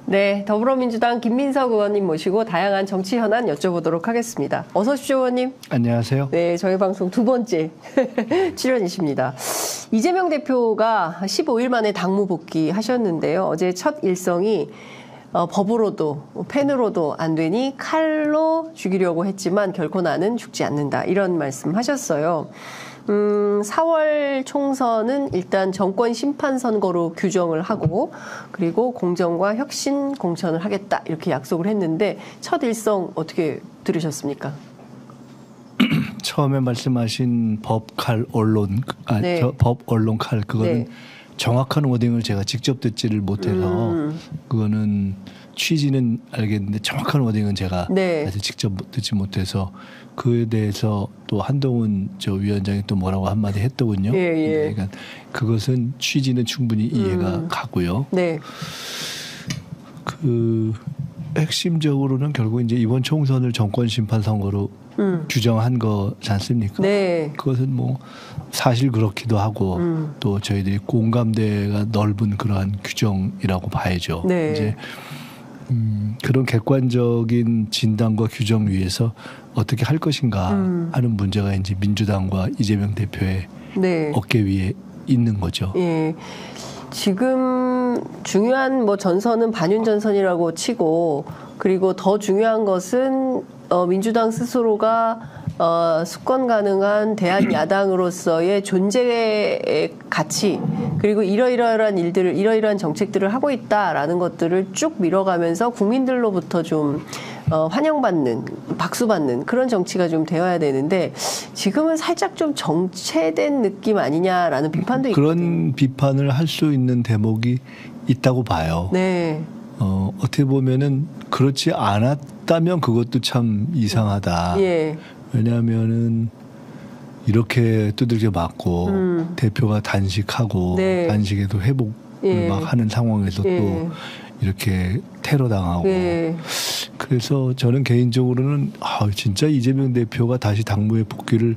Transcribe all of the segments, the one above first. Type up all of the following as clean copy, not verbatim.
네, 더불어민주당 김민석 의원님 모시고 다양한 정치 현안 여쭤보도록 하겠습니다. 어서 오십시오, 의원님. 안녕하세요. 네, 저희 방송 두 번째 출연이십니다. 이재명 대표가 15일 만에 당무 복귀하셨는데요. 어제 첫 일성이 법으로도 펜으로도 안 되니 칼로 죽이려고 했지만 결코 나는 죽지 않는다. 이런 말씀하셨어요. 4월 총선은 일단 정권 심판 선거로 규정을 하고 그리고 공정과 혁신 공천을 하겠다 이렇게 약속을 했는데 첫 일성 어떻게 들으셨습니까? 처음에 말씀하신 법칼 언론, 네. 법 언론 칼 그거는 네. 정확한 워딩을 제가 직접 듣지를 못해서 그거는 취지는 알겠는데 정확한 워딩은 제가 네. 아직 직접 듣지 못해서 그에 대해서 또 한동훈 위원장이 또 뭐라고 한마디 했더군요. 예. 그러니까 그것은 취지는 충분히 이해가 가고요. 네. 그 핵심적으로는 결국 이제 이번 총선을 정권 심판 선거로 규정한 거지 않습니까? 네. 그것은 뭐 사실 그렇기도 하고 또 저희들이 공감대가 넓은 그러한 규정이라고 봐야죠. 네. 이제 그런 객관적인 진단과 규정 위에서 어떻게 할 것인가 하는 문제가 이제 민주당과 이재명 대표의 네. 어깨 위에 있는 거죠. 예. 지금 중요한 뭐 전선은 반윤 전선이라고 치고 그리고 더 중요한 것은 민주당 스스로가 수권 가능한 대한 야당으로서의 존재의 가치 그리고 이러이러한 일들을 이러이러한 정책들을 하고 있다라는 것들을 쭉 밀어가면서 국민들로부터 좀 환영받는 박수받는 그런 정치가 좀 되어야 되는데 지금은 살짝 좀 정체된 느낌 아니냐라는 비판도 있거든요. 그런 비판을 할 수 있는 대목이 있다고 봐요. 네. 어떻게 보면은 그렇지 않았다면 그것도 참 이상하다. 예. 왜냐하면은 이렇게 두들겨 맞고 대표가 단식하고 네. 단식에도 회복을 막 하는 상황에서 또 이렇게 테러 당하고 그래서 저는 개인적으로는 진짜 이재명 대표가 다시 당무에 복귀를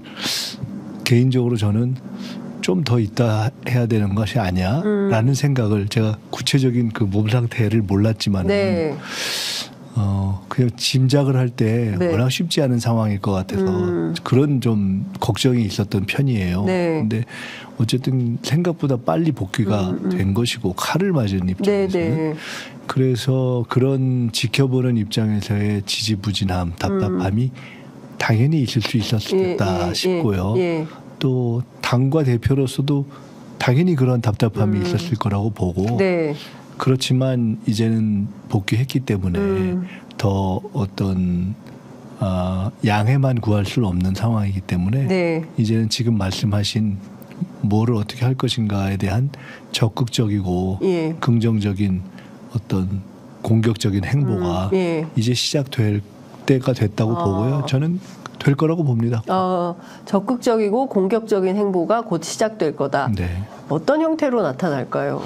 개인적으로 저는 좀 더 있다 해야 되는 것이 아니야라는 생각을 제가 구체적인 그 몸 상태를 몰랐지만 그냥 짐작을 할 때 워낙 쉽지 않은 상황일 것 같아서 그런 좀 걱정이 있었던 편이에요. 그런데 어쨌든 생각보다 빨리 복귀가 된 것이고 칼을 맞은 입장에서는 그래서 그런 지켜보는 입장에서의 지지부진함, 답답함이 당연히 있을 수 있었겠다 싶고요. 또 당과 대표로서도 당연히 그런 답답함이 있었을 거라고 보고 그렇지만 이제는 복귀했기 때문에 더 어떤 양해만 구할 수는 없는 상황이기 때문에 이제는 지금 말씀하신 뭐를 어떻게 할 것인가에 대한 적극적이고 긍정적인 어떤 공격적인 행보가 이제 시작될 때가 됐다고 보고요. 저는 될 거라고 봅니다. 적극적이고 공격적인 행보가 곧 시작될 거다. 어떤 형태로 나타날까요?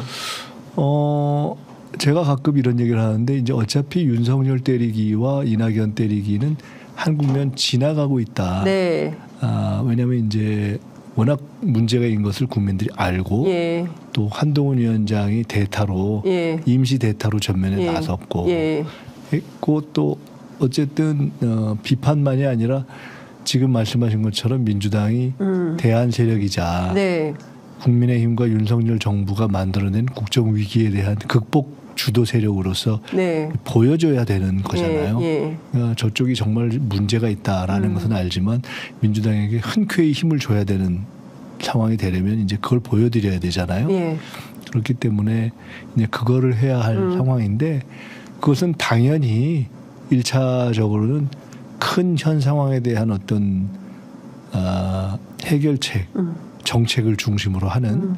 제가 가끔 이런 얘기를 하는데 이제 어차피 윤석열 때리기와 이낙연 때리기는 한국면 지나가고 있다. 왜냐하면 이제 워낙 문제가 있는 것을 국민들이 알고 또 한동훈 위원장이 대타로 임시 대타로 전면에 나섰고 했고 또 어쨌든 비판만이 아니라 지금 말씀하신 것처럼 민주당이 대안 세력이자 국민의힘과 윤석열 정부가 만들어낸 국정 위기에 대한 극복 주도 세력으로서 보여줘야 되는 거잖아요. 그러니까 저쪽이 정말 문제가 있다라는 것은 알지만 민주당에게 흔쾌히 힘을 줘야 되는 상황이 되려면 이제 그걸 보여드려야 되잖아요. 그렇기 때문에 이제 그거를 해야 할 상황인데 그것은 당연히 1차적으로는 큰 현 상황에 대한 어떤 해결책, 정책을 중심으로 하는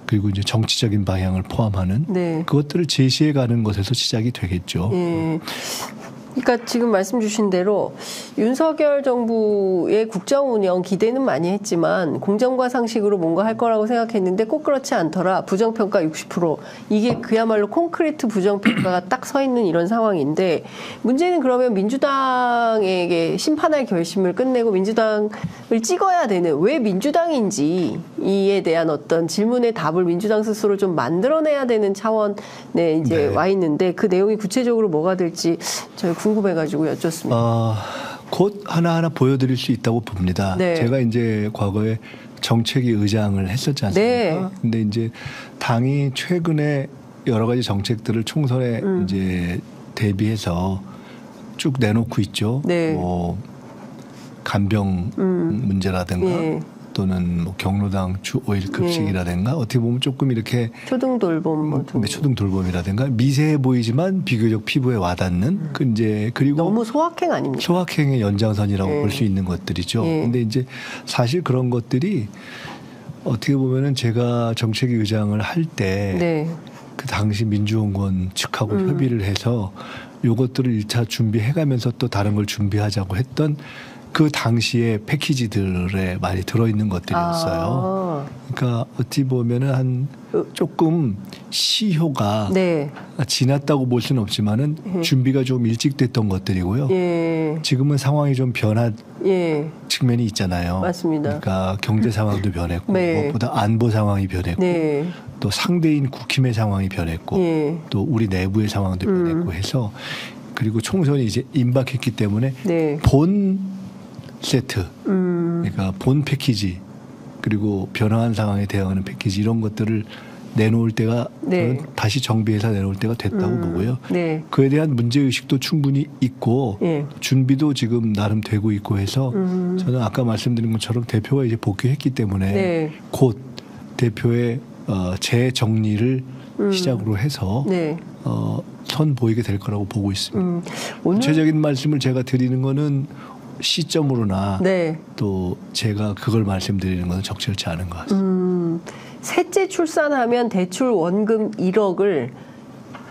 그리고 이제 정치적인 방향을 포함하는 그것들을 제시해 가는 것에서 시작이 되겠죠. 그러니까 지금 말씀 주신 대로 윤석열 정부의 국정 운영 기대는 많이 했지만 공정과 상식으로 뭔가 할 거라고 생각했는데 꼭 그렇지 않더라. 부정평가 60%. 이게 그야말로 콘크리트 부정평가가 딱 서 있는 이런 상황인데 문제는 그러면 민주당에게 심판할 결심을 끝내고 민주당을 찍어야 되는 왜 민주당인지 이에 대한 어떤 질문의 답을 민주당 스스로 좀 만들어내야 되는 차원에 이제 와 있는데 그 내용이 구체적으로 뭐가 될지 저희 궁금해가지고 여쭙습니다. 곧 하나하나 보여드릴 수 있다고 봅니다. 네. 제가 이제 과거에 정책위 의장을 했었지 않습니까? 네. 근데 이제 당이 최근에 여러 가지 정책들을 총선에 이제 대비해서 쭉 내놓고 있죠. 네. 뭐 간병 문제라든가 예. 또는 뭐 경로당 주 5일 급식이라든가 어떻게 보면 조금 이렇게 초등돌봄 초등돌봄이라든가 미세해 보이지만 비교적 피부에 와닿는 그 이제 그리고 너무 소확행 아닙니까? 소확행의 연장선이라고 예. 볼 수 있는 것들이죠. 예. 근데 이제 사실 그런 것들이 어떻게 보면은 제가 정책위 의장을 할 때 네. 그 당시 민주연구원 측하고 협의를 해서 요것들을 1차 준비해가면서 또 다른 걸 준비하자고 했던 그 당시에 패키지들에 많이 들어있는 것들이었어요. 그러니까 어찌 보면은 한 조금 시효가 네. 지났다고 볼 수는 없지만은 준비가 좀 일찍 됐던 것들이고요. 예. 지금은 상황이 좀 변한 예. 측면이 있잖아요. 맞습니다. 그러니까 경제 상황도 변했고 네. 무엇보다 안보 상황이 변했고 네. 또 상대인 국힘의 상황이 변했고 예. 또 우리 내부의 상황도 변했고 해서 그리고 총선이 이제 임박했기 때문에 네. 본 세트 그러니까 본 패키지 그리고 변화한 상황에 대응하는 패키지 이런 것들을 내놓을 때가 네. 저는 다시 정비해서 내놓을 때가 됐다고 보고요. 네. 그에 대한 문제의식도 충분히 있고 예. 준비도 지금 나름 되고 있고 해서 저는 아까 말씀드린 것처럼 대표가 이제 복귀했기 때문에 네. 곧 대표의 재정리를 시작으로 해서 네. 선보이게 될 거라고 보고 있습니다. 오늘 구체적인 말씀을 제가 드리는 거는 시점으로나 네. 또 제가 그걸 말씀드리는 것은 적절치 않은 것 같습니다. 셋째 출산하면 대출 원금 1억을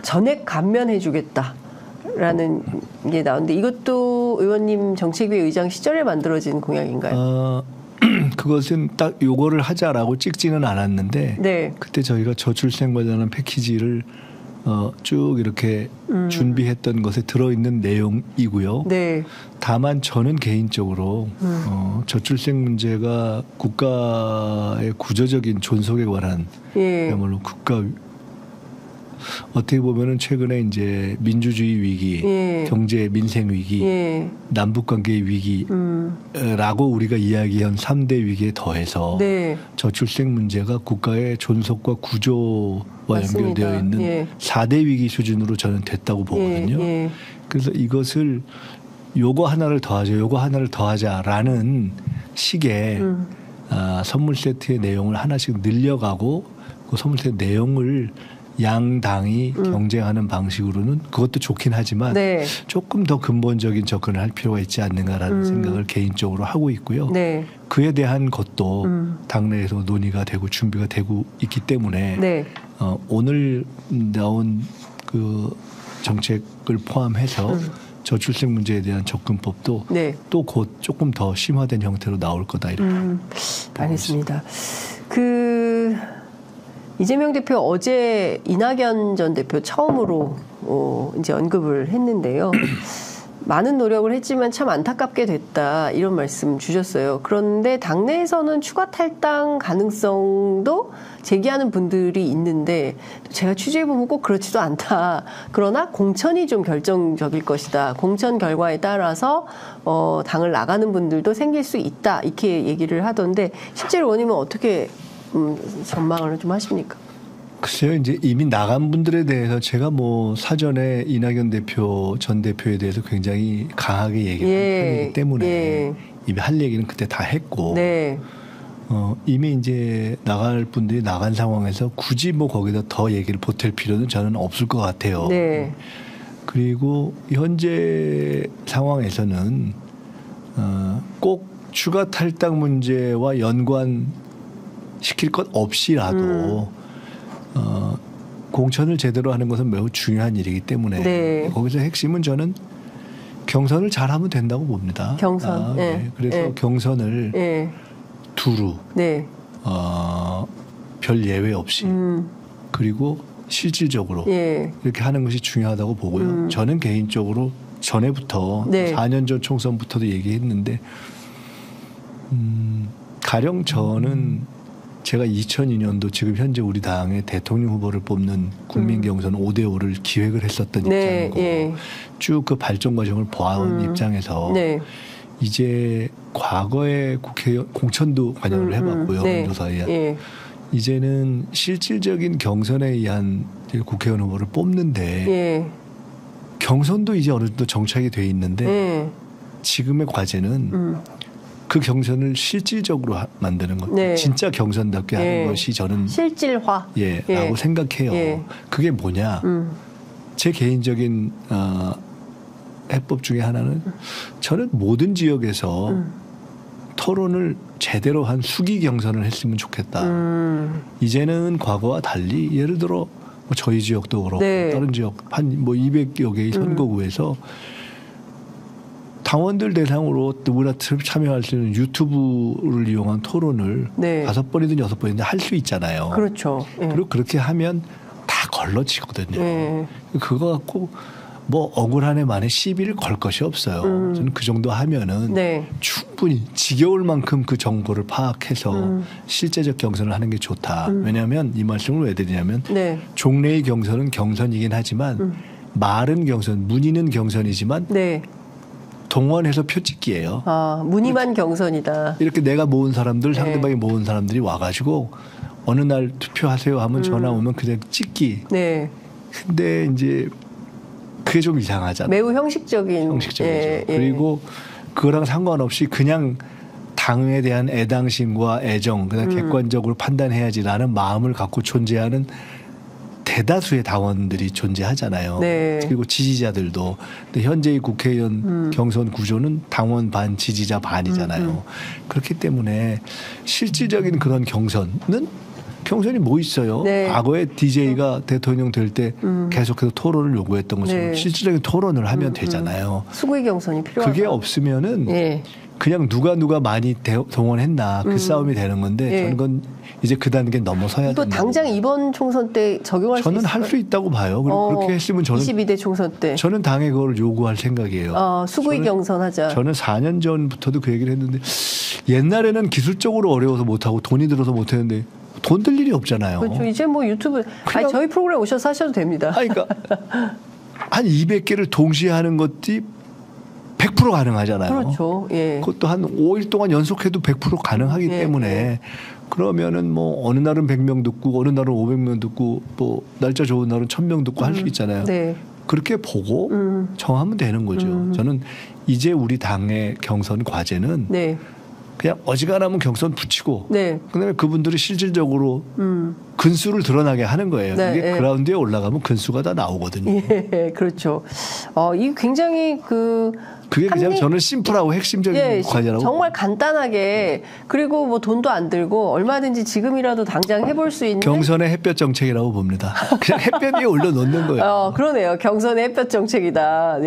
전액 감면해 주겠다라는 게 나오는데 이것도 의원님 정책위 의장 시절에 만들어진 공약인가요? 그것은 딱 요거를 하자라고 찍지는 않았는데 네. 그때 저희가 저출생과 관련한 패키지를 쭉 이렇게 준비했던 것에 들어있는 내용이고요. 네. 다만 저는 개인적으로 저출생 문제가 국가의 구조적인 존속에 관한 예. 그야말로 국가 어떻게 보면은 최근에 이제 민주주의 위기, 예. 경제 민생 위기, 예. 남북 관계 위기라고 우리가 이야기한 3대 위기에 더해서 네. 저출생 문제가 국가의 존속과 구조와 맞습니다. 연결되어 있는 예. 4대 위기 수준으로 저는 됐다고 보거든요. 예. 예. 그래서 이것을 요거 하나를 더하자, 요거 하나를 더하자라는 식의 선물 세트의 내용을 하나씩 늘려가고 그 선물 세트 내용을 양당이 경쟁하는 방식으로는 그것도 좋긴 하지만 네. 조금 더 근본적인 접근을 할 필요가 있지 않는가라는 생각을 개인적으로 하고 있고요. 네. 그에 대한 것도 당내에서 논의가 되고 준비가 되고 있기 때문에 네. 오늘 나온 그 정책을 포함해서 저출생 문제에 대한 접근법도 네. 또 곧 조금 더 심화된 형태로 나올 거다 이렇게 알겠습니다. 이재명 대표 어제 이낙연 전 대표 처음으로 이제 언급을 했는데요. 많은 노력을 했지만 참 안타깝게 됐다 이런 말씀 주셨어요. 그런데 당내에서는 추가 탈당 가능성도 제기하는 분들이 있는데 제가 취재해보면 꼭 그렇지도 않다. 그러나 공천이 좀 결정적일 것이다. 공천 결과에 따라서 당을 나가는 분들도 생길 수 있다. 이렇게 얘기를 하던데 실제로 의원님은 어떻게 전망을 좀 하십니까? 글쎄요, 이제 이미 나간 분들에 대해서 제가 뭐 사전에 이낙연 대표 전 대표에 대해서 굉장히 강하게 얘기를 한 편이기 때문에 이미 할 얘기는 그때 다 했고 네. 이미 이제 나갈 분들이 나간 상황에서 굳이 뭐 거기다 더 얘기를 보탤 필요는 저는 없을 것 같아요. 네. 그리고 현재 상황에서는 꼭 추가 탈당 문제와 연관시킬 것 없이라도 공천을 제대로 하는 것은 매우 중요한 일이기 때문에 네. 거기서 핵심은 저는 경선을 잘하면 된다고 봅니다. 경선. 네. 그래서 경선을 두루 별 예외 없이 그리고 실질적으로 이렇게 하는 것이 중요하다고 보고요. 저는 개인적으로 전에부터 4년 전 총선부터도 얘기했는데 가령 저는 제가 2002년도 지금 현재 우리 당의 대통령 후보를 뽑는 국민 경선 5대5를 기획을 했었던 입장이고 쭉 그 발전 과정을 보아온 입장에서 이제 과거에 국회의원 공천도 관여를 해봤고요. 민주사회에 이제는 실질적인 경선에 의한 국회의원 후보를 뽑는데 경선도 이제 어느 정도 정착이 돼 있는데 지금의 과제는 그 경선을 실질적으로 만드는 것, 진짜 경선답게 하는 것이 저는 실질화, 라고 생각해요. 그게 뭐냐? 제 개인적인 해법 중에 하나는 저는 모든 지역에서 토론을 제대로 한 수기 경선을 했으면 좋겠다. 이제는 과거와 달리 예를 들어 뭐 저희 지역도 그렇고 다른 지역 한 뭐 200여 개의 선거구에서 당원들 대상으로 누구나 참여할 수 있는 유튜브를 이용한 토론을 5번이든 6번이든 할 수 있잖아요. 그렇죠. 그리고 그렇게 하면 다 걸러지거든요. 그거 갖고 뭐 억울한 애 만에 시비를 걸 것이 없어요. 저는 그 정도 하면은 충분히 지겨울 만큼 그 정보를 파악해서 실제적 경선을 하는 게 좋다. 왜냐하면 이 말씀을 왜 드리냐면 종래의 경선은 경선이긴 하지만 말은 경선, 문의는 경선이지만 동원해서 표 찍기예요. 문의만 경선이다. 이렇게 내가 모은 사람들, 상대방이 모은 사람들이 와가지고 어느 날 투표하세요 하면 전화 오면 그냥 찍기. 근데 이제 그게 좀 이상하잖아요. 매우 형식적이죠. 그리고 그거랑 상관없이 그냥 당에 대한 애당심과 애정, 그냥 객관적으로 판단해야지라는 마음을 갖고 존재하는 대다수의 당원들이 존재하잖아요. 그리고 지지자들도. 근데 현재의 국회의원 경선 구조는 당원 반, 지지자 반이잖아요. 그렇기 때문에 실질적인 그런 경선이 뭐 있어요? 과거에 DJ가 대통령 될 때 계속해서 토론을 요구했던 것처럼 실질적인 토론을 하면 되잖아요. 수구의 경선이 필요하다. 그게 없으면은 그냥 누가 많이 동원했나 그 싸움이 되는 건데 저는 그건 이제 그 단계 넘어서야 된다. 이거 당장 이번 총선 때 적용할 수 있어요? 저는 할 수 있다고 봐요. 그리고 그렇게 했으면 저는 22대 총선 때 저는 당에 그걸 요구할 생각이에요. 수구의 경선하자. 저는 4년 전부터도 그 얘기를 했는데 옛날에는 기술적으로 어려워서 못하고 돈이 들어서 못했는데 돈 들 일이 없잖아요. 그렇죠. 이제 뭐 유튜브 저희 프로그램 오셔서 하셔도 됩니다. 그러니까 한 200개를 동시에 하는 것이 100% 가능하잖아요. 그렇죠. 그것도 한 5일 동안 연속해도 100% 가능하기 때문에 그러면은 뭐 어느 날은 100명 듣고 어느 날은 500명 듣고 뭐 날짜 좋은 날은 1000명 듣고 할 수 있잖아요. 그렇게 보고 정하면 되는 거죠. 저는 이제 우리 당의 경선 과제는 그냥 어지간하면 경선 붙이고 그다음에 그분들이 실질적으로 근수를 드러나게 하는 거예요. 이게 그라운드에 올라가면 근수가 다 나오거든요. 그렇죠. 이 굉장히 그게 그냥 저는 심플하고 핵심적인 과제라고. 정말 간단하게 그리고 뭐 돈도 안 들고 얼마든지 지금이라도 당장 해볼 수 있는 경선의 햇볕 정책이라고 봅니다. 그냥 햇볕 위에 올려놓는 거예요. 그러네요. 경선의 햇볕 정책이다.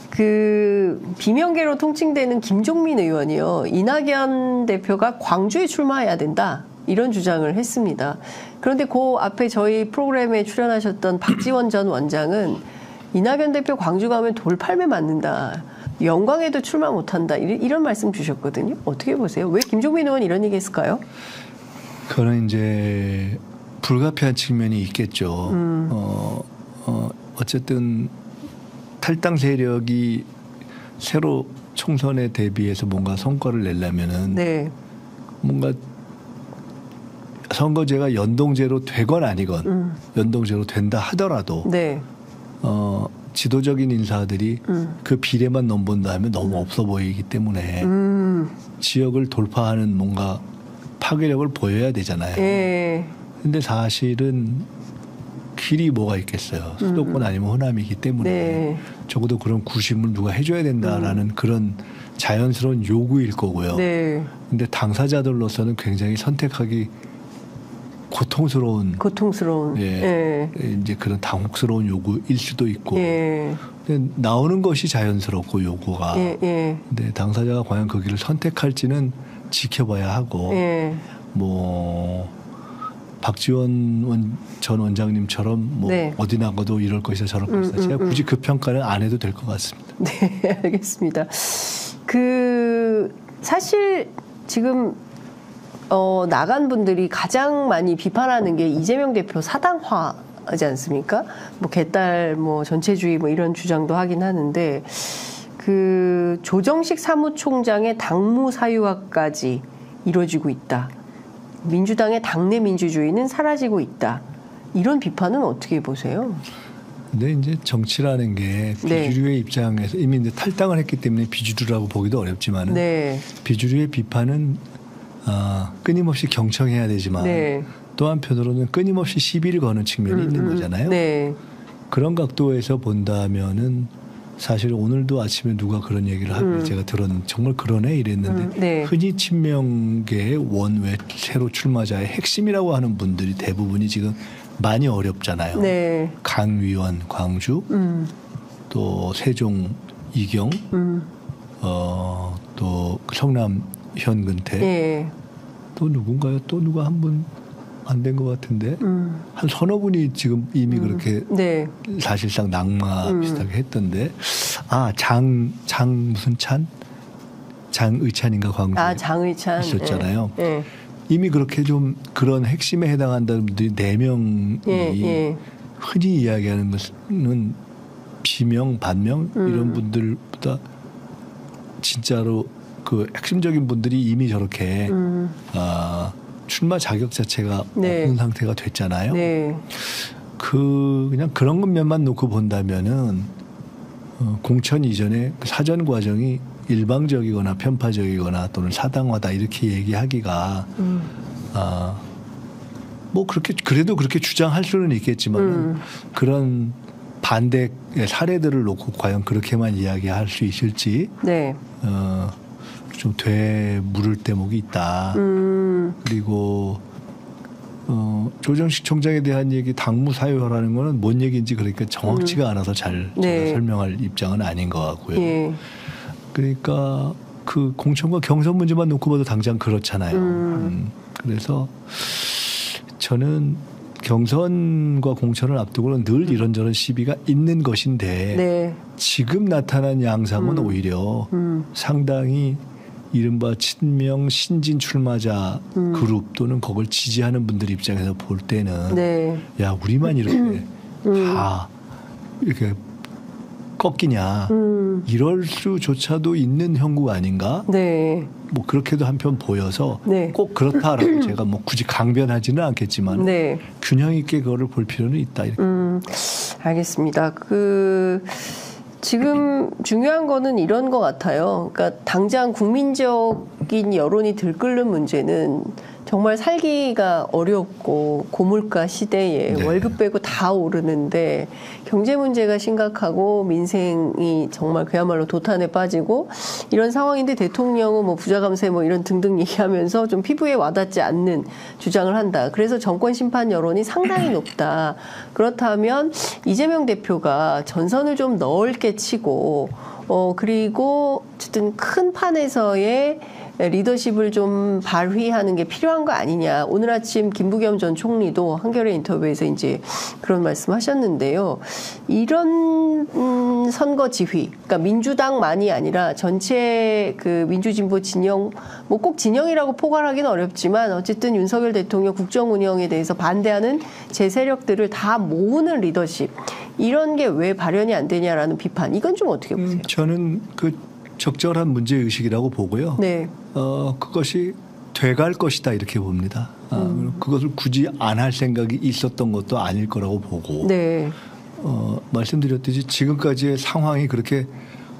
그 비명계로 통칭되는 김종민 의원이요. 이낙연 대표가 광주에 출마해야 된다. 이런 주장을 했습니다. 그런데 그 앞에 저희 프로그램에 출연하셨던 박지원 전 원장은 이낙연 대표 광주 가면 돌팔매 맞는다. 영광에도 출마 못한다. 이런 말씀 주셨거든요. 어떻게 보세요? 왜 김종민 의원 이런 얘기 했을까요? 그거는 이제 불가피한 측면이 있겠죠. 어쨌든 탈당 세력이 새로 총선에 대비해서 뭔가 성과를 내려면은 뭔가 선거제가 연동제로 되건 아니건 연동제로 된다 하더라도 지도적인 인사들이 그 비례만 넘본다 하면 너무 없어 보이기 때문에 지역을 돌파하는 뭔가 파괴력을 보여야 되잖아요. 근데 사실은 길이 뭐가 있겠어요. 수도권 아니면 호남이기 때문에 적어도 그런 구심을 누가 해줘야 된다라는 그런 자연스러운 요구일 거고요. 근데 당사자들로서는 굉장히 선택하기 고통스러운 이제 그런 당혹스러운 요구일 수도 있고 나오는 것이 자연스럽고 요구가. 근데 당사자가 과연 그 길을 선택할지는 지켜봐야 하고 뭐 박지원 전 원장님처럼 뭐 어디 나가도 이럴 것이다 저럴 것이다. 제가 굳이 그 평가는 안 해도 될 것 같습니다. 네, 알겠습니다. 사실 지금 나간 분들이 가장 많이 비판하는 게 이재명 대표 사당화하지 않습니까? 뭐 개딸 뭐 전체주의 뭐 이런 주장도 하긴 하는데 조정식 사무총장의 당무 사유화까지 이루어지고 있다. 민주당의 당내 민주주의는 사라지고 있다. 이런 비판은 어떻게 보세요? 근데 이제 정치라는 게 비주류의 입장에서 이미 이제 탈당을 했기 때문에 비주류라고 보기도 어렵지만 비주류의 비판은 끊임없이 경청해야 되지만 또 한편으로는 끊임없이 시비를 거는 측면이 있는 거잖아요. 그런 각도에서 본다면은 사실 오늘도 아침에 누가 그런 얘기를 하고 제가 들었는데 정말 그러네 이랬는데 흔히 친명계의 원외 새로 출마자의 핵심이라고 하는 분들이 대부분이 지금 많이 어렵잖아요. 강위원 광주, 또 세종 이경, 또 성남 현근태, 또 누군가요? 또 누가 한 분 안 된 것 같은데 한 서너 분이 지금 이미 그렇게 사실상 낙마 비슷하게 했던데 장 무슨 찬? 장의찬인가 광주에 장의찬 있었잖아요. 이미 그렇게 좀 그런 핵심에 해당한다는 분들이 4명이 흔히 이야기하는 것은 비명, 반명 이런 분들보다 진짜로 그 핵심적인 분들이 이미 저렇게 출마 자격 자체가 없는 상태가 됐잖아요. 그냥 그런 것면만 놓고 본다면은 공천 이전에 그 사전 과정이 일방적이거나 편파적이거나 또는 사당화다 이렇게 얘기하기가 뭐 그렇게 그래도 그렇게 주장할 수는 있겠지만 그런 반대의 사례들을 놓고 과연 그렇게만 이야기할 수 있을지 좀 되물을 대목이 있다. 그리고 조정식 총장에 대한 얘기 당무 사유화라는 거는 뭔 얘기인지 그러니까 정확치가 않아서 잘 제가 설명할 입장은 아닌 것 같고요. 그러니까 그 공천과 경선 문제만 놓고 봐도 당장 그렇잖아요. 그래서 저는 경선과 공천을 앞두고는 늘 이런저런 시비가 있는 것인데 지금 나타난 양상은 오히려 상당히 이른바 친명 신진 출마자 그룹 또는 그걸 지지하는 분들 입장에서 볼 때는 야 우리만 이렇게 다 이렇게 꺾이냐 이럴 수조차도 있는 형국 아닌가 뭐 그렇게도 한편 보여서 꼭 그렇다라고 제가 뭐 굳이 강변하지는 않겠지만 균형 있게 그거를 볼 필요는 있다 이렇게. 알겠습니다. 지금 중요한 거는 이런 것 같아요. 그러니까 당장 국민적인 여론이 들끓는 문제는 정말 살기가 어렵고 고물가 시대에 월급 빼고 다 오르는데 경제 문제가 심각하고 민생이 정말 그야말로 도탄에 빠지고 이런 상황인데 대통령은 뭐 부자 감세 뭐 이런 등등 얘기하면서 좀 피부에 와닿지 않는 주장을 한다. 그래서 정권 심판 여론이 상당히 높다. 그렇다면 이재명 대표가 전선을 좀 넓게 치고 그리고 어쨌든 큰 판에서의 리더십을 좀 발휘하는 게 필요한 거 아니냐. 오늘 아침 김부겸 전 총리도 한겨레 인터뷰에서 이제 그런 말씀하셨는데요. 이런 선거 지휘, 그러니까 민주당만이 아니라 전체 그 민주진보 진영, 뭐 꼭 진영이라고 포괄하기는 어렵지만 어쨌든 윤석열 대통령 국정 운영에 대해서 반대하는 제 세력들을 다 모으는 리더십, 이런 게 왜 발현이 안 되냐라는 비판, 이건 좀 어떻게 보세요? 저는 적절한 문제의식이라고 보고요. 그것이 돼갈 것이다 이렇게 봅니다. 그것을 굳이 안 할 생각이 있었던 것도 아닐 거라고 보고 말씀드렸듯이 지금까지의 상황이 그렇게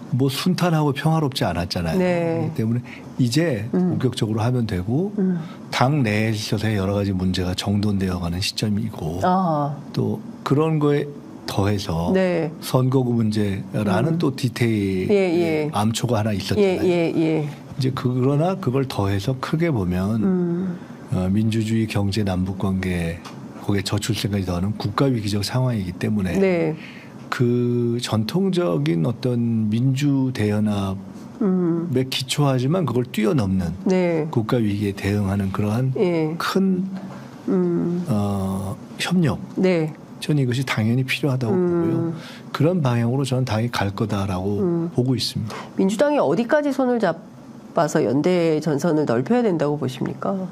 뭐 순탄하고 평화롭지 않았잖아요. 그렇기 때문에 이제 본격적으로 하면 되고 당 내에 있어서의 여러 가지 문제가 정돈되어가는 시점이고 또 그런 거에 더해서 선거구 문제라는 또 디테일 암초가 하나 있었잖아요. 이제 그러나 그걸 더해서 크게 보면 민주주의 경제 남북관계 거기에 저출생까지 더하는 국가위기적 상황이기 때문에 그 전통적인 어떤 민주 대연합에 기초하지만 그걸 뛰어넘는 네. 국가 위기에 대응하는 그러한 예. 큰 협력. 네. 저는 이것이 당연히 필요하다고 보고요. 그런 방향으로 저는 당연히 갈 거다라고 보고 있습니다. 민주당이 어디까지 손을 잡아서 연대 전선을 넓혀야 된다고 보십니까?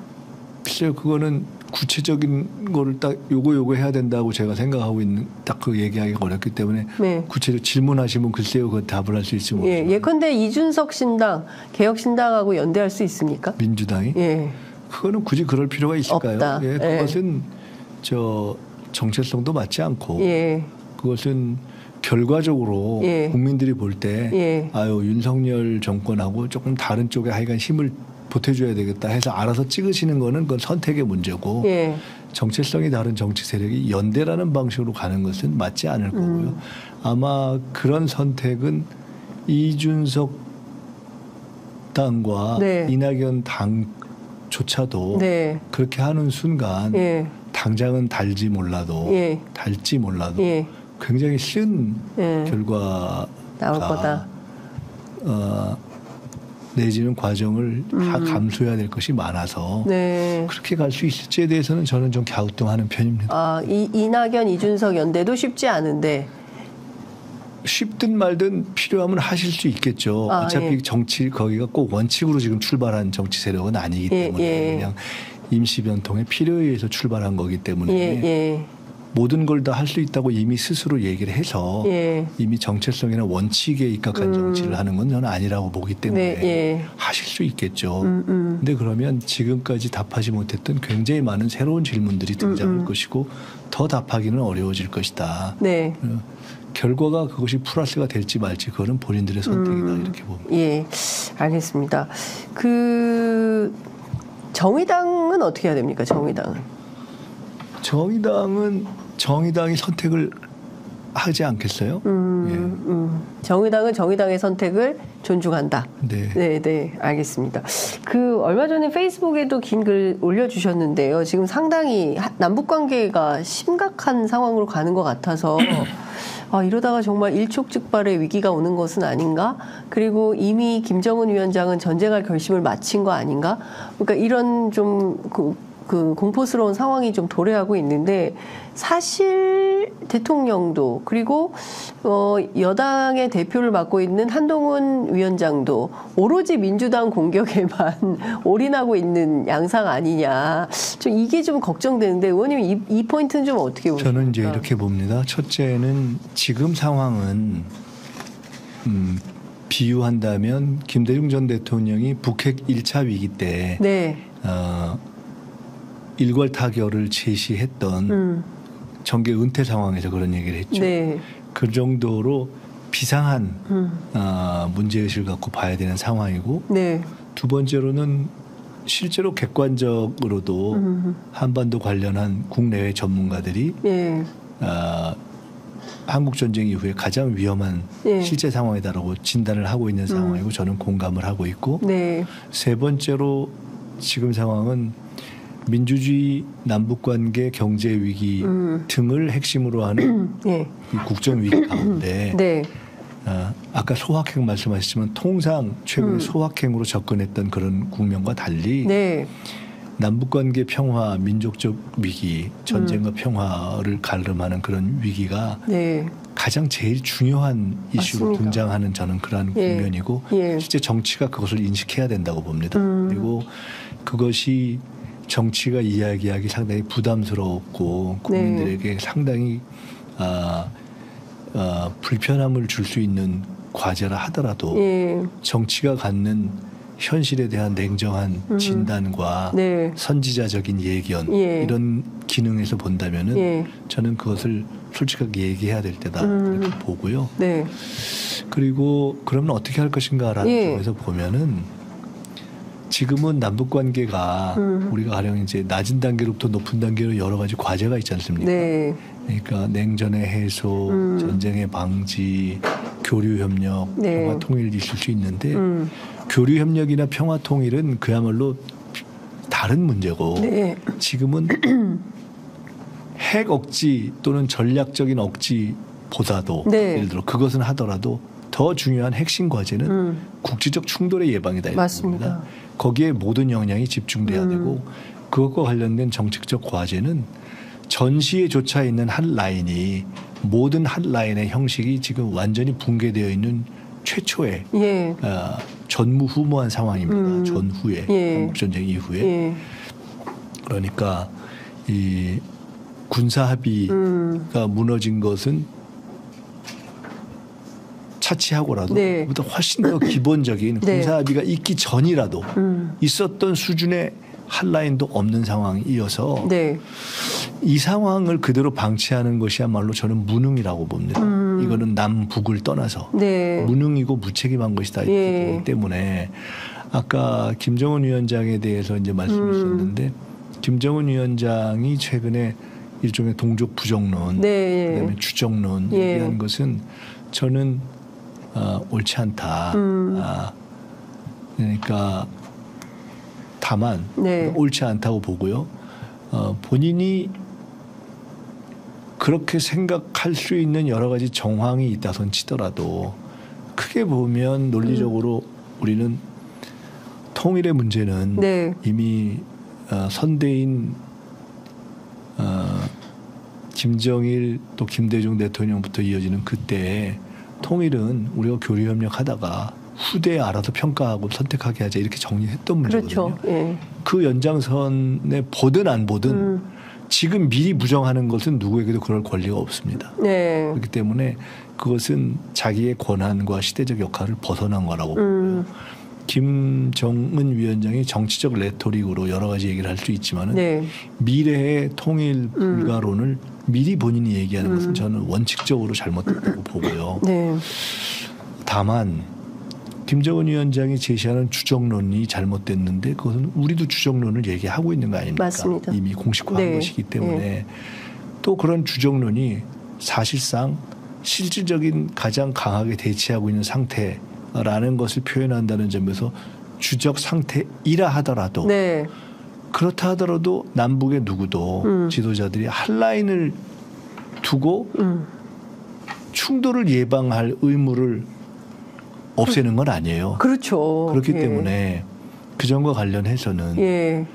글쎄요, 그거는 구체적인 거를 딱 요거 해야 된다고 제가 생각하고 있는 딱 그 얘기하기가 어렵기 때문에 네. 구체적으로 질문하시면 글쎄요, 그 답을 할 수 있을지 모르겠어요. 예컨대 이준석 신당, 개혁신당하고 연대할 수 있습니까? 민주당이? 예. 그거는 굳이 그럴 필요가 있을까요? 없다. 예, 그것은 정체성도 맞지 않고 그것은 결과적으로 국민들이 볼 때 아유 윤석열 정권하고 조금 다른 쪽에 하여간 힘을 보태줘야 되겠다 해서 알아서 찍으시는 거는 그건 선택의 문제고 정체성이 다른 정치 세력이 연대라는 방식으로 가는 것은 맞지 않을 거고요. 아마 그런 선택은 이준석 당과 이낙연 당조차도 그렇게 하는 순간 당장은 달지 몰라도 굉장히 쉬운 결과가 나올 거다. 내지는 과정을 다 감수해야 될 것이 많아서 그렇게 갈 수 있을지에 대해서는 저는 좀 갸우뚱하는 편입니다. 아, 이낙연, 이준석 연대도 쉽지 않은데 쉽든 말든 필요하면 하실 수 있겠죠. 어차피 정치 거기가 꼭 원칙으로 지금 출발한 정치 세력은 아니기 때문에 그냥 임시 변통의 필요에 의해서 출발한 거기 때문에 모든 걸 다 할 수 있다고 이미 스스로 얘기를 해서 이미 정체성이나 원칙에 입각한 정치를 하는 건 저는 아니라고 보기 때문에 하실 수 있겠죠. 근데 그러면 지금까지 답하지 못했던 굉장히 많은 새로운 질문들이 등장할 것이고 더 답하기는 어려워질 것이다. 결과가 그것이 플러스가 될지 말지 그거는 본인들의 선택이다 이렇게 봅니다. 예, 알겠습니다. 정의당은 어떻게 해야 됩니까? 정의당이 선택을 하지 않겠어요? 정의당은 정의당의 선택을 존중한다. 네, 알겠습니다. 얼마 전에 페이스북에도 긴 글 올려주셨는데요. 지금 상당히 남북 관계가 심각한 상황으로 가는 것 같아서 이러다가 정말 일촉즉발의 위기가 오는 것은 아닌가? 그리고 이미 김정은 위원장은 전쟁할 결심을 마친 거 아닌가? 그러니까 이런 좀 공포스러운 상황이 좀 도래하고 있는데 사실 대통령도 그리고 여당의 대표를 맡고 있는 한동훈 위원장도 오로지 민주당 공격에만 올인하고 있는 양상 아니냐. 좀 이게 좀 걱정되는데 의원님 이 포인트는 좀 어떻게 보십니까? 저는 이제 이렇게 봅니다. 첫째는 지금 상황은 비유한다면 김대중 전 대통령이 북핵 1차 위기 때 일괄 타결을 제시했던 정계 은퇴 상황에서 그런 얘기를 했죠. 그 정도로 비상한 문제의식을 갖고 봐야 되는 상황이고 두 번째로는 실제로 객관적으로도 한반도 관련한 국내외 전문가들이 한국전쟁 이후에 가장 위험한 실제 상황이다라고 진단을 하고 있는 상황이고 저는 공감을 하고 있고 세 번째로 지금 상황은 민주주의, 남북관계, 경제위기 등을 핵심으로 하는 이 국정위기 가운데 아까 소확행 말씀하셨지만 통상 최근에 소확행으로 접근했던 그런 국면과 달리 남북관계 평화, 민족적 위기, 전쟁과 평화를 가름하는 그런 위기가 가장 제일 중요한 이슈로 맞습니다. 등장하는 저는 그러한 국면이고 실제 정치가 그것을 인식해야 된다고 봅니다. 그리고 그것이 정치가 이야기하기 상당히 부담스럽고 국민들에게 상당히 불편함을 줄 수 있는 과제라 하더라도 정치가 갖는 현실에 대한 냉정한 진단과 선지자적인 예견 이런 기능에서 본다면은 저는 그것을 솔직하게 얘기해야 될 때다 이렇게 보고요. 그리고 그러면 어떻게 할 것인가라는 점에서 보면은 지금은 남북 관계가 우리가 가령 이제 낮은 단계로부터 높은 단계로 여러 가지 과제가 있지 않습니까? 그러니까 냉전의 해소, 전쟁의 방지, 교류 협력, 평화 통일이 있을 수 있는데 교류 협력이나 평화 통일은 그야말로 다른 문제고 지금은 핵 억지 또는 전략적인 억지 보다도 예를 들어 그것은 하더라도 더 중요한 핵심 과제는 국제적 충돌의 예방이다. 맞습니다. 거기에 모든 역량이 집중돼야 되고 그것과 관련된 정책적 과제는 전시에 조차 있는 한 라인이 모든 한 라인의 형식이 지금 완전히 붕괴되어 있는 최초의 전무후무한 상황입니다. 전후에 한국전쟁 이후에 그러니까 이 군사 합의가 무너진 것은 차치하고라도 그보다 훨씬 더 기본적인 군사 합의가 있기 전이라도 있었던 수준의 한 라인도 없는 상황이어서 이 상황을 그대로 방치하는 것이야말로 저는 무능이라고 봅니다. 이거는 남북을 떠나서 무능이고 무책임한 것이다 이렇게 보기 때문에 아까 김정은 위원장에 대해서 이제 말씀하셨는데 김정은 위원장이 최근에 일종의 동족 부정론, 그다음에 주정론 얘기한 것은 저는 옳지 않다. 그러니까 다만 옳지 않다고 보고요. 본인이 그렇게 생각할 수 있는 여러 가지 정황이 있다손 치더라도 크게 보면 논리적으로 우리는 통일의 문제는 이미 선대인 김정일 또 김대중 대통령부터 이어지는 그때에 통일은 우리가 교류협력하다가 후대에 알아서 평가하고 선택하게 하자 이렇게 정리했던 문제거든요. 그 연장선에 보든 안 보든 지금 미리 부정하는 것은 누구에게도 그럴 권리가 없습니다. 그렇기 때문에 그것은 자기의 권한과 시대적 역할을 벗어난 거라고 보고요. 김정은 위원장이 정치적 레토릭으로 여러 가지 얘기를 할 수 있지만은 미래의 통일 불가론을 미리 본인이 얘기하는 것은 저는 원칙적으로 잘못됐다고 보고요. 다만 김정은 위원장이 제시하는 주정론이 잘못됐는데 그것은 우리도 주정론을 얘기하고 있는 거 아닙니까? 맞습니다. 이미 공식화한 것이기 때문에 또 그런 주정론이 사실상 실질적인 가장 강하게 대치하고 있는 상태라는 것을 표현한다는 점에서 주적 상태이라 하더라도 그렇다 하더라도 남북의 누구도 지도자들이 한 라인을 두고 충돌을 예방할 의무를 없애는 건 아니에요. 그렇죠. 그렇기 때문에 그 점과 관련해서는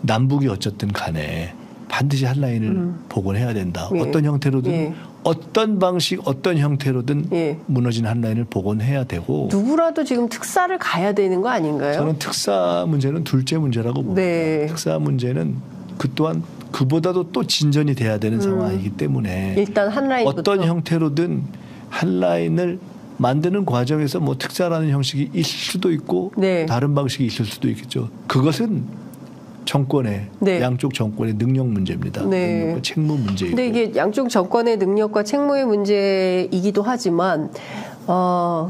남북이 어쨌든 간에 반드시 한 라인을 복원해야 된다. 어떤 형태로든 어떤 방식 어떤 형태로든 무너진 한 라인을 복원해야 되고 누구라도 지금 특사를 가야 되는 거 아닌가요? 저는 특사 문제는 둘째 문제라고 봅니다. 특사 문제는 그 또한 그보다도 또 진전이 돼야 되는 상황이기 때문에 일단 한 라인부터 어떤 형태로든 한 라인을 만드는 과정에서 뭐 특사라는 형식이 있을 수도 있고 다른 방식이 있을 수도 있겠죠. 그것은 정권의 양쪽 정권의 능력 문제입니다. 능력과 책무 문제이고. 근데 이게 양쪽 정권의 능력과 책무의 문제이기도 하지만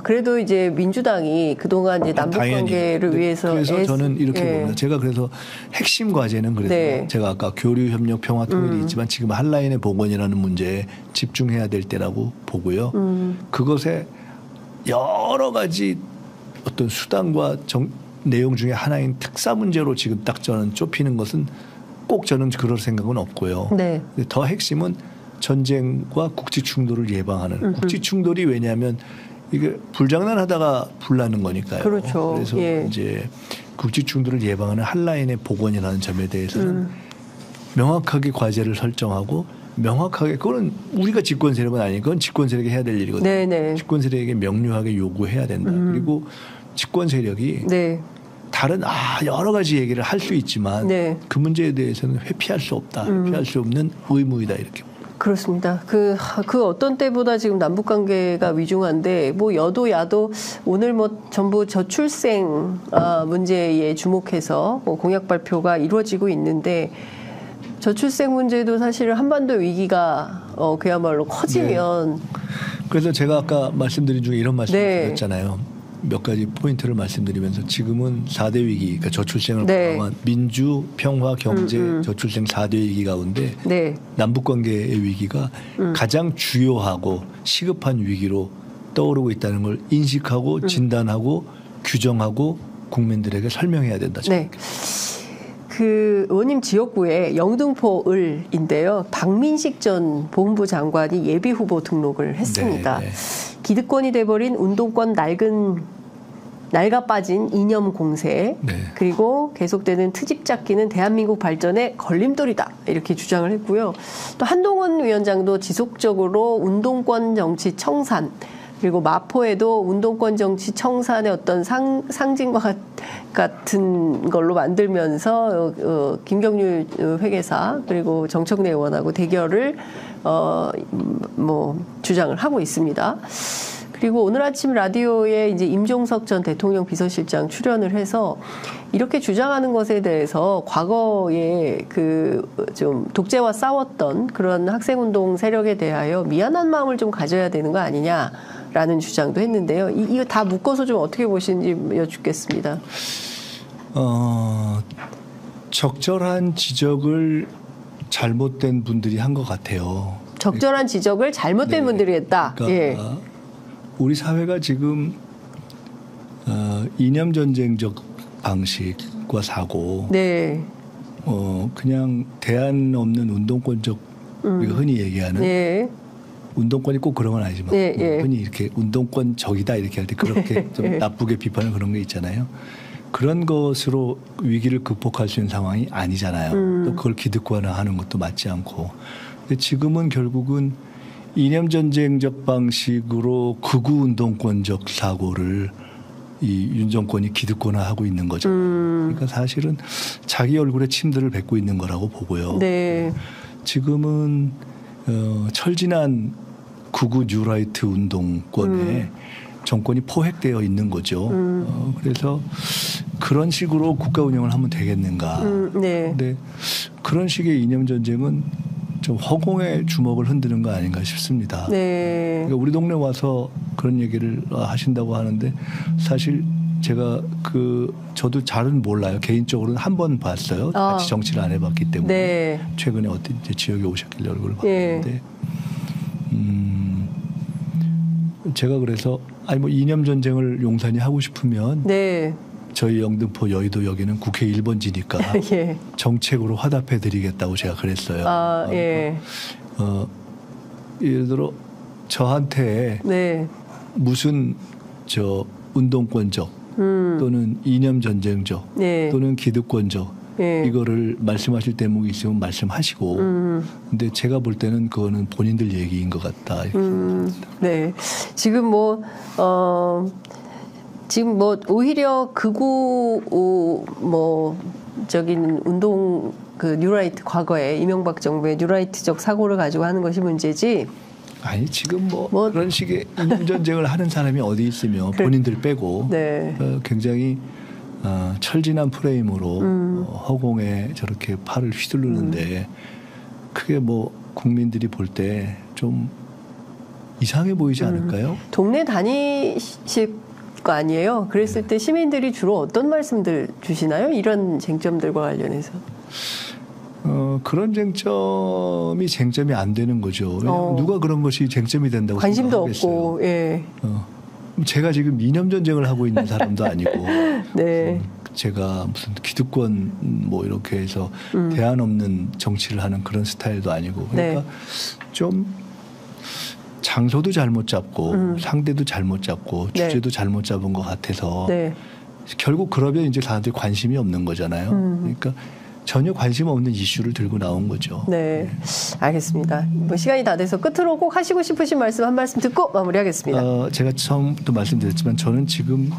그래도 이제 민주당이 그동안 이제 남북 관계를 위해서 그래서 저는 이렇게 봅니다. 제가 그래서 핵심 과제는 그래서 제가 아까 교류 협력 평화 통일이 있지만 지금 한 라인의 복원이라는 문제에 집중해야 될 때라고 보고요. 그것에 여러 가지 어떤 수단과 내용 중에 하나인 특사 문제로 지금 딱 저는 좁히는 것은 꼭 저는 그럴 생각은 없고요. 더 핵심은 전쟁과 국지 충돌을 예방하는 국지 충돌이 왜냐하면 이게 불장난하다가 불나는 거니까요. 그렇죠. 그래서 이제 국지 충돌을 예방하는 한 라인의 복원이라는 점에 대해서는 명확하게 과제를 설정하고 명확하게 그거는 우리가 집권 세력은 아니고 그건 집권 세력이 해야 될 일이거든요. 집권 세력에게 명료하게 요구해야 된다. 그리고 집권 세력이 다른 여러 가지 얘기를 할 수 있지만 그 문제에 대해서는 회피할 수 없다. 회피할 수 없는 의무이다 이렇게. 그렇습니다. 그 어떤 때보다 지금 남북 관계가 위중한데 뭐 여도 야도 오늘 뭐 전부 저출생 문제에 주목해서 뭐 공약 발표가 이루어지고 있는데 저출생 문제도 사실 한반도 위기가 그야말로 커지면 그래서 제가 아까 말씀드린 중에 이런 말씀을 드렸잖아요. 몇 가지 포인트를 말씀드리면서 지금은 4대 위기, 그러니까 저출생을 포함한 민주, 평화, 경제, 저출생 4대 위기 가운데 남북관계의 위기가 가장 주요하고 시급한 위기로 떠오르고 있다는 걸 인식하고 진단하고 규정하고 국민들에게 설명해야 된다. 그 의원님 지역구에 영등포을인데요. 박민식 전 보훈부 장관이 예비 후보 등록을 했습니다. 네. 기득권이 돼버린 운동권 낡아 빠진 이념 공세, 네. 그리고 계속되는 트집 잡기는 대한민국 발전의 걸림돌이다 이렇게 주장을 했고요. 또 한동훈 위원장도 지속적으로 운동권 정치 청산, 그리고 마포에도 운동권 정치 청산의 어떤 상징과 같은 걸로 만들면서 김경률 회계사 그리고 정청래 의원하고 대결을 주장을 하고 있습니다. 그리고 오늘 아침 라디오에 이제 임종석 전 대통령 비서실장 출연을 해서 이렇게 주장하는 것에 대해서 과거에 그 좀 독재와 싸웠던 그런 학생운동 세력에 대하여 미안한 마음을 좀 가져야 되는 거 아니냐라는 주장도 했는데요. 이거 다 묶어서 좀 어떻게 보시는지 여쭙겠습니다. 적절한 지적을 잘못된 분들이 한 것 같아요. 적절한 지적을 잘못된 분들이 했다. 그러니까 예. 우리 사회가 지금 이념 전쟁적 방식과 사고, 네. 그냥 대안 없는 운동권적 우리가 흔히 얘기하는 네. 운동권이 꼭 그런 건 아니지만 네. 흔히 이렇게 운동권적이다 이렇게 할 때 그렇게 좀 나쁘게 비판을 그런 게 있잖아요. 그런 것으로 위기를 극복할 수 있는 상황이 아니잖아요. 또 그걸 기득권화하는 것도 맞지 않고. 근데 지금은 결국은 이념 전쟁적 방식으로 극우 운동권적 사고를 이 윤 정권이 기득권화하고 있는 거죠. 그러니까 사실은 자기 얼굴에 침들을 뱉고 있는 거라고 보고요. 네. 지금은 철진한 극우 뉴라이트 운동권에 정권이 포획되어 있는 거죠. 그래서 그런 식으로 국가 운영을 하면 되겠는가. 네. 근데 그런 식의 이념 전쟁은 좀 허공의 주먹을 흔드는 거 아닌가 싶습니다. 네. 그러니까 우리 동네 와서 그런 얘기를 하신다고 하는데 사실 제가 저도 잘은 몰라요. 개인적으로는 한 번 봤어요. 같이 정치를 안 해봤기 때문에 네. 최근에 어디 이제 지역에 오셨길래 얼굴을 봤는데 네. 제가 그래서 뭐 이념 전쟁을 용산이 하고 싶으면 네. 저희 영등포 여의도역에는 국회 1번지니까 예. 정책으로 화답해 드리겠다고 제가 그랬어요. 예. 예를 들어 저한테 네. 무슨 운동권적 또는 이념 전쟁적 네. 또는 기득권적 이거를 말씀하실 대목이 있으면 말씀하시고 근데 제가 볼 때는 그거는 본인들 얘기인 것 같다. 네. 지금 지금 오히려 극우 운동 뉴라이트 과거에 이명박 정부의 뉴라이트적 사고를 가지고 하는 것이 문제지. 아니 지금 그런 식의 이념 전쟁을 하는 사람이 어디 있으며 본인들 빼고 네. 굉장히 철진한 프레임으로 허공에 저렇게 팔을 휘두르는데 그게 국민들이 볼 때 좀 이상해 보이지 않을까요? 동네 다니실 거 아니에요? 그랬을 때 시민들이 주로 어떤 말씀들 주시나요? 이런 쟁점들과 관련해서. 그런 쟁점이 안 되는 거죠. 누가 그런 것이 쟁점이 된다고 관심도 생각하겠어요. 없고. 예. 제가 지금 이념 전쟁을 하고 있는 사람도 아니고 네. 제가 무슨 기득권 이렇게 해서 대안 없는 정치를 하는 그런 스타일도 아니고 그러니까 네. 좀 장소도 잘못 잡고 상대도 잘못 잡고 주제도 잘못 잡은 것 같아서 네. 결국 그러면 이제 사람들이 관심이 없는 거잖아요. 그러니까 전혀 관심 없는 이슈를 들고 나온 거죠. 네, 알겠습니다. 시간이 다 돼서 끝으로 꼭 하시고 싶으신 말씀 한 말씀 듣고 마무리하겠습니다. 제가 처음부터 말씀드렸지만 저는 지금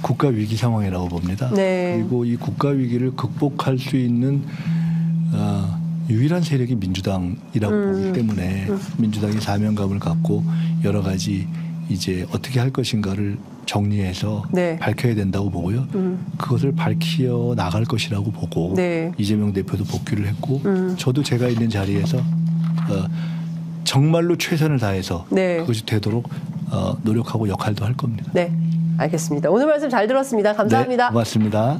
국가 위기 상황이라고 봅니다. 네. 그리고 이 국가 위기를 극복할 수 있는 유일한 세력이 민주당이라고 보기 때문에 민주당이 사명감을 갖고 여러 가지 이제 어떻게 할 것인가를 정리해서 네. 밝혀야 된다고 보고요. 그것을 밝혀 나갈 것이라고 보고 네. 이재명 대표도 복귀를 했고 저도 제가 있는 자리에서 정말로 최선을 다해서 네. 그것이 되도록 노력하고 역할도 할 겁니다. 네, 알겠습니다. 오늘 말씀 잘 들었습니다. 감사합니다. 네, 고맙습니다.